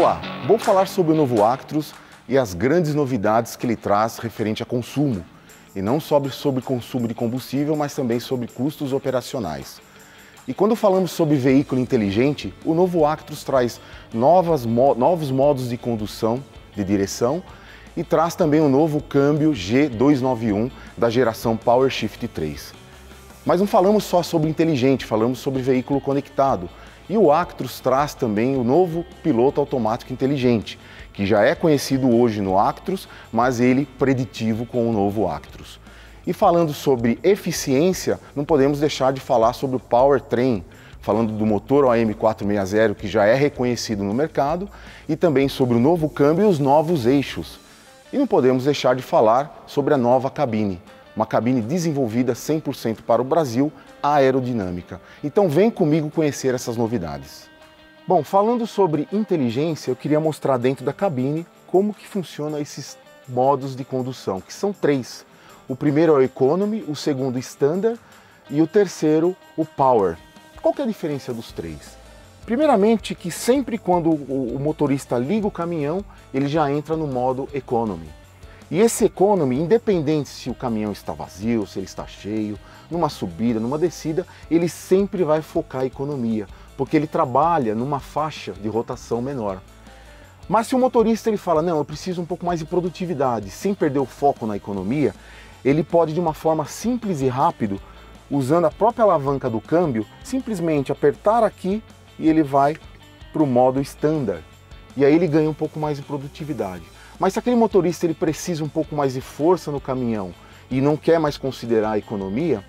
Olá, vou falar sobre o novo Actros e as grandes novidades que ele traz referente a consumo. E não sobre consumo de combustível, mas também sobre custos operacionais. E quando falamos sobre veículo inteligente, o novo Actros traz novos modos de condução, de direção, e traz também o novo câmbio G291 da geração PowerShift 3. Mas não falamos só sobre inteligente, falamos sobre veículo conectado. E o Actros traz também o novo piloto automático inteligente, que já é conhecido hoje no Actros, mas ele preditivo com o novo Actros. E falando sobre eficiência, não podemos deixar de falar sobre o Powertrain, falando do motor OM460, que já é reconhecido no mercado, e também sobre o novo câmbio e os novos eixos. E não podemos deixar de falar sobre a nova cabine, uma cabine desenvolvida 100% para o Brasil, aerodinâmica. Então vem comigo conhecer essas novidades. Bom, falando sobre inteligência, eu queria mostrar dentro da cabine como que funcionam esses modos de condução, que são três. O primeiro é o Economy, o segundo o Standard e o terceiro o Power. Qual que é a diferença dos três? Primeiramente que sempre quando o motorista liga o caminhão, ele já entra no modo Economy. E esse Economy, independente se o caminhão está vazio, se ele está cheio, numa subida, numa descida, ele sempre vai focar a economia, porque ele trabalha numa faixa de rotação menor. Mas se o motorista ele fala, não, eu preciso um pouco mais de produtividade, sem perder o foco na economia, ele pode de uma forma simples e rápido, usando a própria alavanca do câmbio, simplesmente apertar aqui e ele vai para o modo Standard. E aí ele ganha um pouco mais de produtividade. Mas se aquele motorista ele precisa um pouco mais de força no caminhão e não quer mais considerar a economia,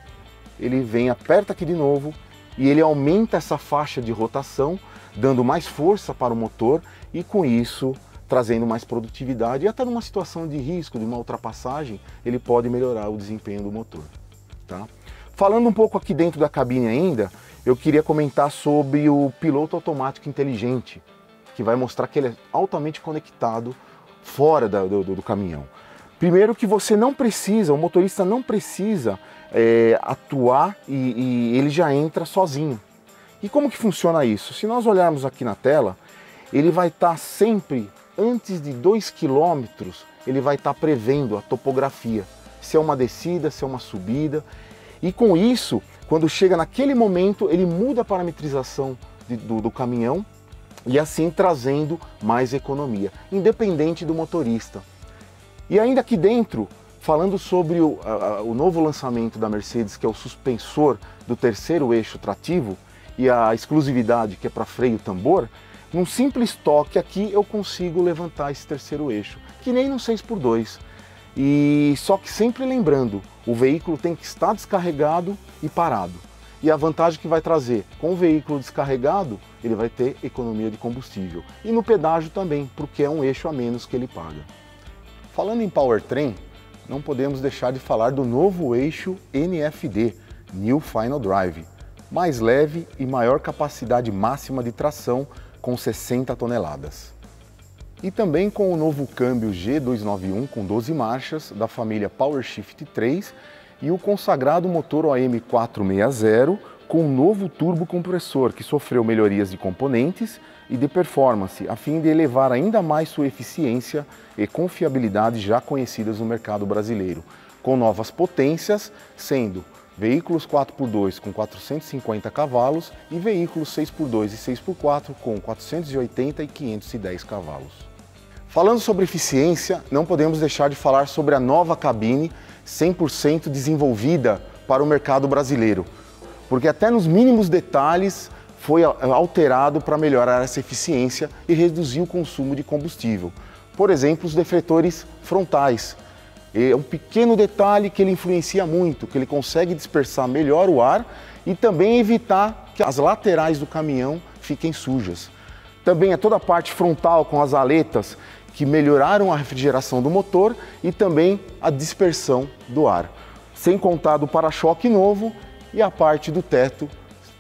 ele vem, aperta aqui de novo e ele aumenta essa faixa de rotação, dando mais força para o motor e com isso trazendo mais produtividade. E até numa situação de risco, de uma ultrapassagem, ele pode melhorar o desempenho do motor. Tá? Falando um pouco aqui dentro da cabine ainda, eu queria comentar sobre o piloto automático inteligente, que vai mostrar que ele é altamente conectado fora do caminhão. Primeiro que você não precisa, o motorista não precisa atuar e ele já entra sozinho. E como que funciona isso? Se nós olharmos aqui na tela, ele vai estar sempre, antes de 2 km, ele vai estar prevendo a topografia, se é uma descida, se é uma subida. E com isso, quando chega naquele momento, ele muda a parametrização do caminhão, e assim trazendo mais economia, independente do motorista. E ainda aqui dentro, falando sobre o novo lançamento da Mercedes, que é o suspensor do terceiro eixo trativo, e a exclusividade que é para freio tambor, num simples toque aqui eu consigo levantar esse terceiro eixo, que nem no 6x2. E só que sempre lembrando, o veículo tem que estar descarregado e parado. E a vantagem que vai trazer, com o veículo descarregado, ele vai ter economia de combustível. E no pedágio também, porque é um eixo a menos que ele paga. Falando em Powertrain, não podemos deixar de falar do novo eixo NFD, New Final Drive, mais leve e maior capacidade máxima de tração, com 60 toneladas. E também com o novo câmbio G291 com 12 marchas, da família PowerShift 3, e o consagrado motor OM460 com um novo turbocompressor que sofreu melhorias de componentes e de performance, a fim de elevar ainda mais sua eficiência e confiabilidade já conhecidas no mercado brasileiro, com novas potências, sendo veículos 4x2 com 450 cavalos e veículos 6x2 e 6x4 com 480 e 510 cavalos. Falando sobre eficiência, não podemos deixar de falar sobre a nova cabine 100% desenvolvida para o mercado brasileiro, porque até nos mínimos detalhes foi alterado para melhorar essa eficiência e reduzir o consumo de combustível. Por exemplo, os defletores frontais. É um pequeno detalhe que ele influencia muito, que ele consegue dispersar melhor o ar e também evitar que as laterais do caminhão fiquem sujas. Também é toda a parte frontal com as aletas que melhoraram a refrigeração do motor e também a dispersão do ar. Sem contar do para-choque novo e a parte do teto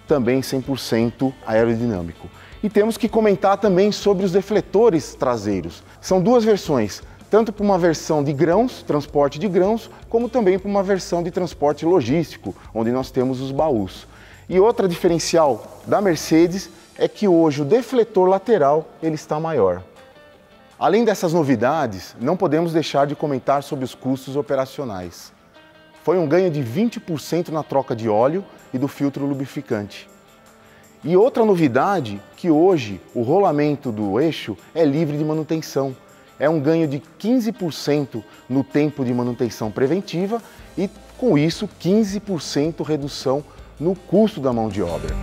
também 100% aerodinâmico. E temos que comentar também sobre os defletores traseiros. São duas versões, tanto para uma versão de grãos, transporte de grãos, como também para uma versão de transporte logístico, onde nós temos os baús. E outra diferencial da Mercedes é que hoje o defletor lateral ele está maior. Além dessas novidades, não podemos deixar de comentar sobre os custos operacionais. Foi um ganho de 20% na troca de óleo e do filtro lubrificante. E outra novidade, que hoje o rolamento do eixo é livre de manutenção. É um ganho de 15% no tempo de manutenção preventiva e, com isso, 15% redução no custo da mão de obra.